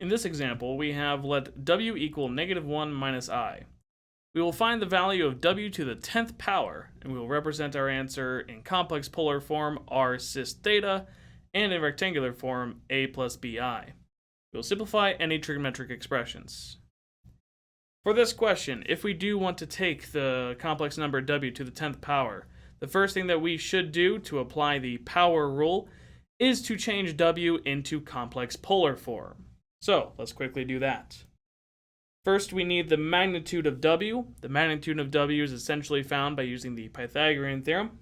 In this example, we have let w equal -1 minus I. We will find the value of w to the 10th power, and we will represent our answer in complex polar form r cis theta, and in rectangular form a plus bi. We will simplify any trigonometric expressions. For this question, if we do want to take the complex number w to the 10th power, the first thing that we should do to apply the power rule is to change w into complex polar form. So let's quickly do that. First, we need the magnitude of w. The magnitude of w is essentially found by using the Pythagorean theorem.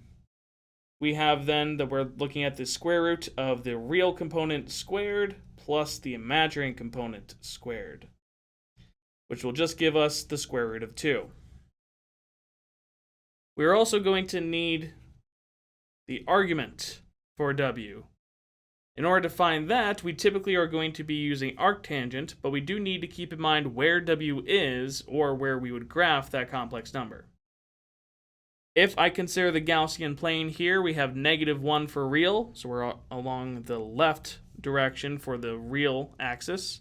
We have then that we're looking at the square root of the real component squared plus the imaginary component squared, which will just give us the square root of 2. We're also going to need the argument for w. In order to find that, we typically are going to be using arctangent, but we do need to keep in mind where w is, or where we would graph that complex number. If I consider the Gaussian plane here, we have -1 for real, so we're along the left direction for the real axis.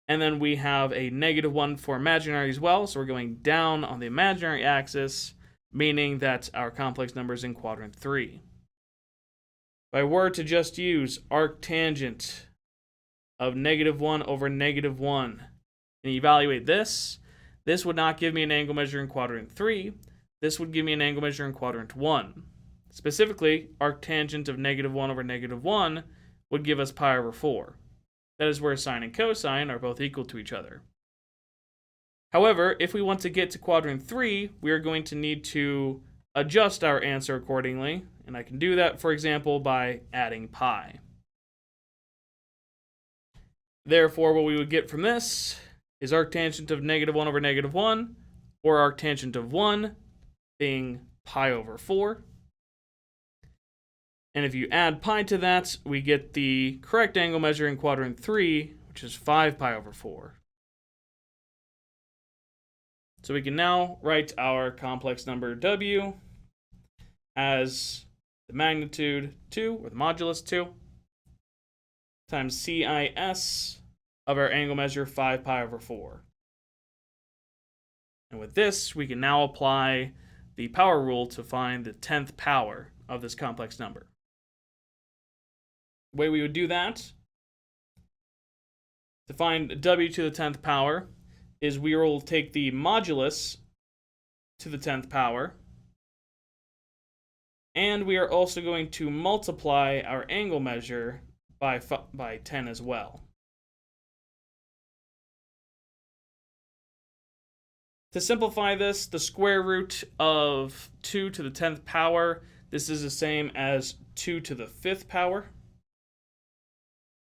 And then we have a -1 for imaginary as well, so we're going down on the imaginary axis, meaning that our complex number is in quadrant 3. If I were to just use arctangent of -1 over -1 and evaluate this, this would not give me an angle measure in quadrant 3. This would give me an angle measure in quadrant 1. Specifically, arctangent of -1 over -1 would give us pi over 4. That is where sine and cosine are both equal to each other. However, if we want to get to quadrant 3, we are going to need to adjust our answer accordingly, and I can do that, for example, by adding pi. Therefore, what we would get from this is arctangent of -1 over -1, or arctangent of 1 being pi over 4. And if you add pi to that, we get the correct angle measure in quadrant 3, which is 5 pi over 4. So we can now write our complex number w as the magnitude 2, or the modulus 2, times CIS of our angle measure 5 pi over 4. And with this, we can now apply the power rule to find the 10th power of this complex number. The way we would do that, to find w to the 10th power, is we will take the modulus to the 10th power, and we are also going to multiply our angle measure by 10 as well. To simplify this, the square root of 2 to the 10th power, this is the same as 2 to the 5th power.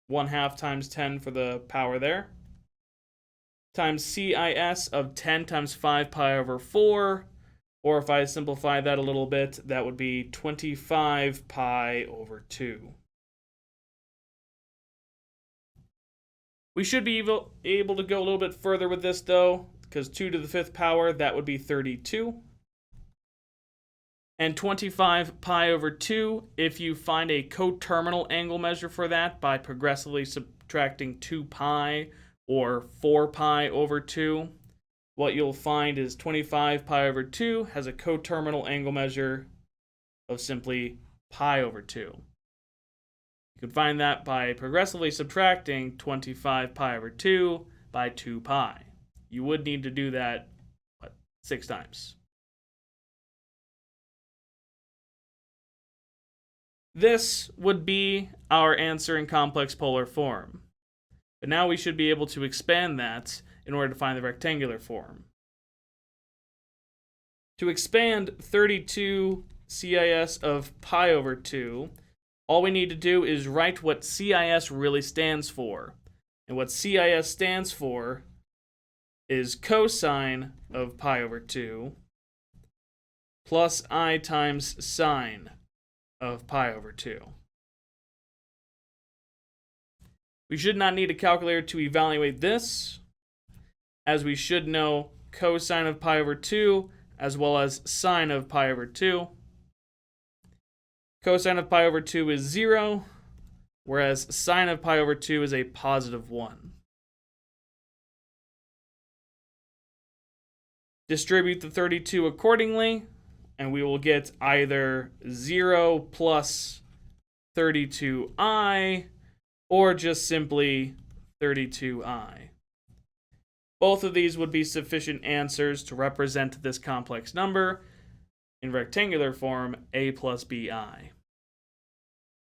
1/2 times 10 for the power there. Times CIS of 10 times 5 pi over 4. Or if I simplify that a little bit, that would be 25 pi over 2. We should be able to go a little bit further with this, though, because 2 to the 5th power, that would be 32. And 25 pi over 2, if you find a coterminal angle measure for that by progressively subtracting 2 pi or 4 pi over 2, what you'll find is 25 pi over 2 has a coterminal angle measure of simply pi over 2. You can find that by progressively subtracting 25 pi over 2 by 2 pi. You would need to do that, 6 times. This would be our answer in complex polar form. But now we should be able to expand that in order to find the rectangular form. To expand 32 CIS of pi over 2, all we need to do is write what CIS really stands for. And what CIS stands for is cosine of pi over 2 plus I times sine of pi over 2. We should not need a calculator to evaluate this, as we should know cosine of pi over 2 as well as sine of pi over 2. Cosine of pi over 2 is 0, whereas sine of pi over 2 is a positive 1. Distribute the 32 accordingly, and we will get either 0 plus 32i, or just simply 32i. Both of these would be sufficient answers to represent this complex number in rectangular form, a plus bi.